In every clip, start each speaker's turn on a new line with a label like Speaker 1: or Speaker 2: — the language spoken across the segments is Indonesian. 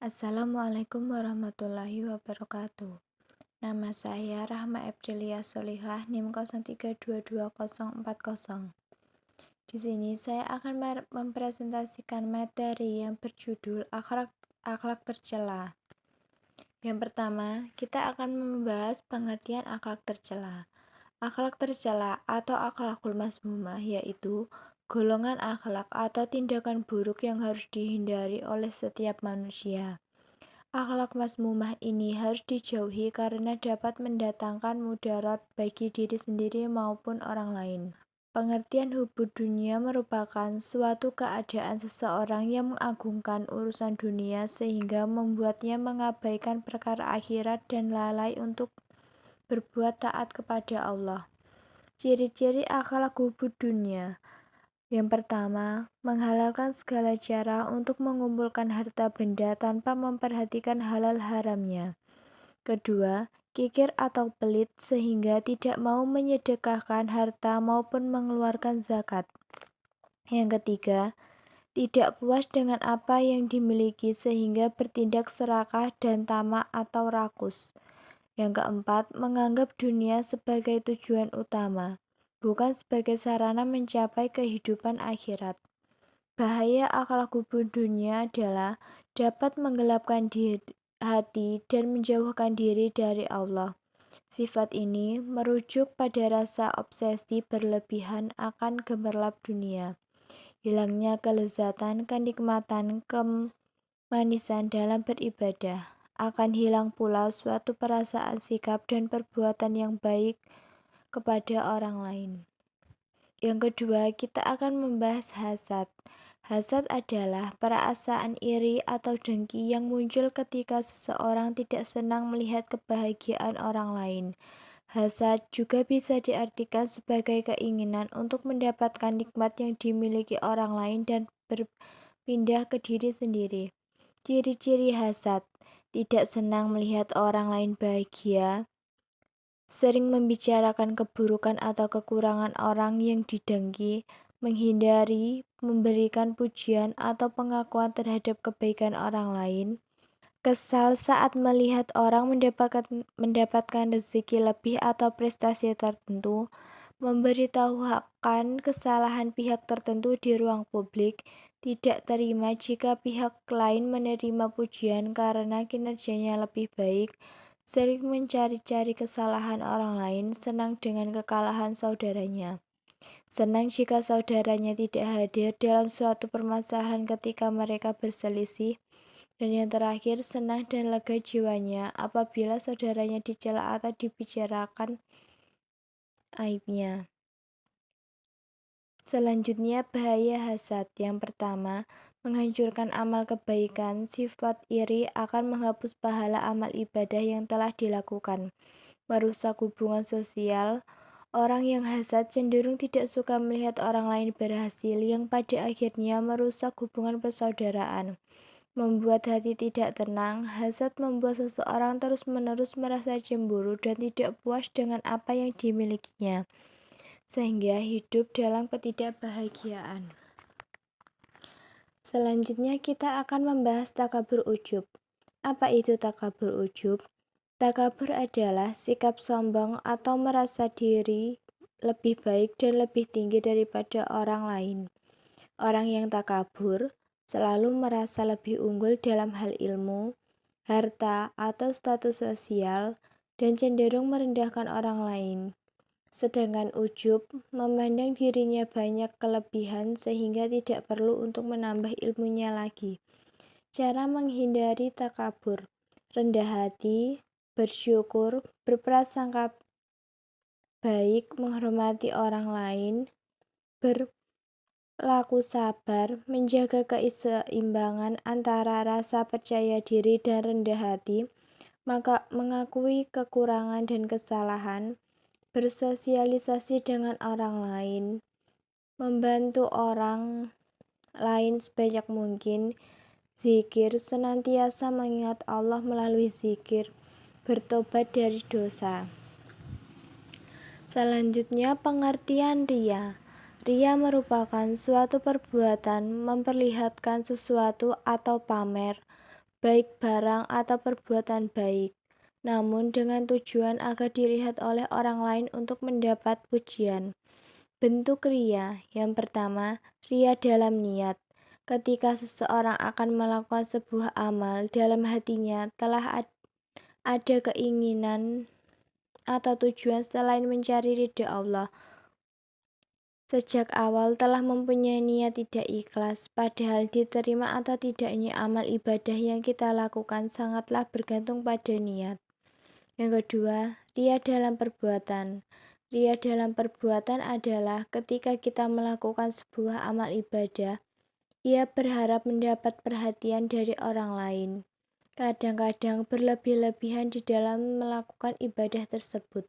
Speaker 1: Assalamualaikum warahmatullahi wabarakatuh. Nama saya Rahma Epdelia Solihah, NIM 03222040. Di sini saya akan mempresentasikan materi yang berjudul akhlak tercela. Yang pertama, kita akan membahas pengertian akhlak tercela. Akhlak tercela atau akhlakul mazmumah yaitu golongan akhlak atau tindakan buruk yang harus dihindari oleh setiap manusia. Akhlak mazmumah ini harus dijauhi karena dapat mendatangkan mudarat bagi diri sendiri maupun orang lain. Pengertian hubud dunia merupakan suatu keadaan seseorang yang mengagungkan urusan dunia sehingga membuatnya mengabaikan perkara akhirat dan lalai untuk berbuat taat kepada Allah. Ciri-ciri akhlak hubud dunia. Yang pertama, menghalalkan segala cara untuk mengumpulkan harta benda tanpa memperhatikan halal haramnya. Kedua, kikir atau pelit sehingga tidak mau menyedekahkan harta maupun mengeluarkan zakat. Yang ketiga, tidak puas dengan apa yang dimiliki sehingga bertindak serakah dan tamak atau rakus. Yang keempat, menganggap dunia sebagai tujuan utama, bukan sebagai sarana mencapai kehidupan akhirat. Bahaya akhlak hubud dunia adalah dapat menggelapkan hati dan menjauhkan diri dari Allah. Sifat ini merujuk pada rasa obsesi berlebihan akan gemerlap dunia, hilangnya kelezatan, kenikmatan, kemanisan dalam beribadah. Akan hilang pula suatu perasaan sikap dan perbuatan yang baik kepada orang lain. Yang kedua, kita akan membahas hasad. Hasad adalah perasaan iri atau dengki yang muncul ketika seseorang tidak senang melihat kebahagiaan orang lain. Hasad juga bisa diartikan sebagai keinginan untuk mendapatkan nikmat yang dimiliki orang lain dan berpindah ke diri sendiri. Ciri-ciri hasad: tidak senang melihat orang lain bahagia, sering membicarakan keburukan atau kekurangan orang yang didengki, menghindari memberikan pujian atau pengakuan terhadap kebaikan orang lain, kesal saat melihat orang mendapatkan rezeki lebih atau prestasi tertentu, memberitahukan kesalahan pihak tertentu di ruang publik, tidak terima jika pihak lain menerima pujian karena kinerjanya lebih baik, sering mencari-cari kesalahan orang lain, senang dengan kekalahan saudaranya. Senang jika saudaranya tidak hadir dalam suatu permasalahan ketika mereka berselisih. Dan yang terakhir, senang dan lega jiwanya apabila saudaranya dicela atau dibicarakan aibnya. Selanjutnya, bahaya hasad. Yang pertama, menghancurkan amal kebaikan. Sifat iri akan menghapus pahala amal ibadah yang telah dilakukan, merusak hubungan sosial. Orang yang hasad cenderung tidak suka melihat orang lain berhasil, yang pada akhirnya merusak hubungan persaudaraan, membuat hati tidak tenang. Hasad membuat seseorang terus-menerus merasa cemburu dan tidak puas dengan apa yang dimilikinya, sehingga hidup dalam ketidakbahagiaan. Selanjutnya kita akan membahas takabur ujub. Apa itu takabur ujub? Takabur adalah sikap sombong atau merasa diri lebih baik dan lebih tinggi daripada orang lain. Orang yang takabur selalu merasa lebih unggul dalam hal ilmu, harta, atau status sosial, dan cenderung merendahkan orang lain. Sedangkan ujub memandang dirinya banyak kelebihan sehingga tidak perlu untuk menambah ilmunya lagi. Cara menghindari takabur: rendah hati, bersyukur, berprasangka baik, menghormati orang lain, berlaku sabar, menjaga keseimbangan antara rasa percaya diri dan rendah hati, maka mengakui kekurangan dan kesalahan, bersosialisasi dengan orang lain, membantu orang lain sebanyak mungkin, zikir, senantiasa mengingat Allah melalui zikir, bertobat dari dosa. Selanjutnya, pengertian riya. Riya merupakan suatu perbuatan memperlihatkan sesuatu atau pamer, baik barang atau perbuatan baik, namun dengan tujuan agar dilihat oleh orang lain untuk mendapat pujian. Bentuk ria yang pertama, ria dalam niat. Ketika seseorang akan melakukan sebuah amal, dalam hatinya telah ada keinginan atau tujuan selain mencari ridha Allah. Sejak awal telah mempunyai niat tidak ikhlas, padahal diterima atau tidaknya amal ibadah yang kita lakukan sangatlah bergantung pada niat. Yang kedua, ria dalam perbuatan. Ria dalam perbuatan adalah ketika kita melakukan sebuah amal ibadah, ia berharap mendapat perhatian dari orang lain. Kadang-kadang berlebih-lebihan di dalam melakukan ibadah tersebut.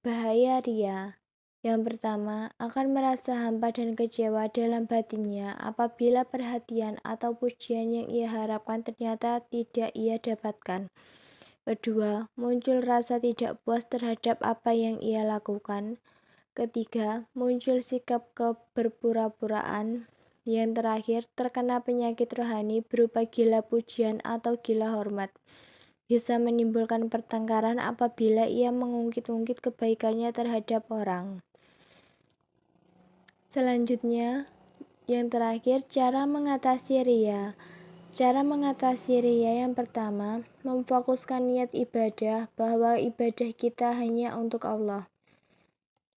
Speaker 1: Bahaya ria. Yang pertama, akan merasa hampa dan kecewa dalam batinnya apabila perhatian atau pujian yang ia harapkan ternyata tidak ia dapatkan. Kedua, muncul rasa tidak puas terhadap apa yang ia lakukan. Ketiga, muncul sikap keberpura-puraan. Yang terakhir, terkena penyakit rohani berupa gila pujian atau gila hormat. Bisa menimbulkan pertengkaran apabila ia mengungkit-ungkit kebaikannya terhadap orang. Selanjutnya, yang terakhir, cara mengatasi ria. Cara mengatasi ria yang pertama, memfokuskan niat ibadah bahwa ibadah kita hanya untuk Allah.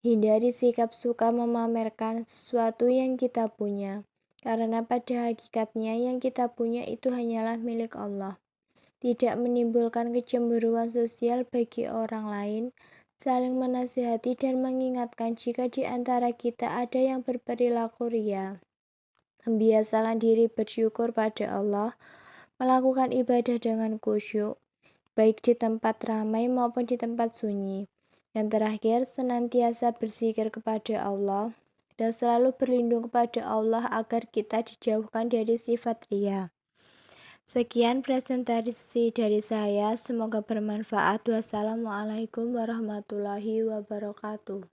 Speaker 1: Hindari sikap suka memamerkan sesuatu yang kita punya, karena pada hakikatnya yang kita punya itu hanyalah milik Allah. Tidak menimbulkan kecemburuan sosial bagi orang lain, saling menasihati dan mengingatkan jika di antara kita ada yang berperilaku ria. Membiasakan diri bersyukur pada Allah, melakukan ibadah dengan khusyuk, baik di tempat ramai maupun di tempat sunyi. Yang terakhir, senantiasa berzikir kepada Allah dan selalu berlindung kepada Allah agar kita dijauhkan dari sifat ria. Sekian presentasi dari saya, semoga bermanfaat. Wassalamualaikum warahmatullahi wabarakatuh.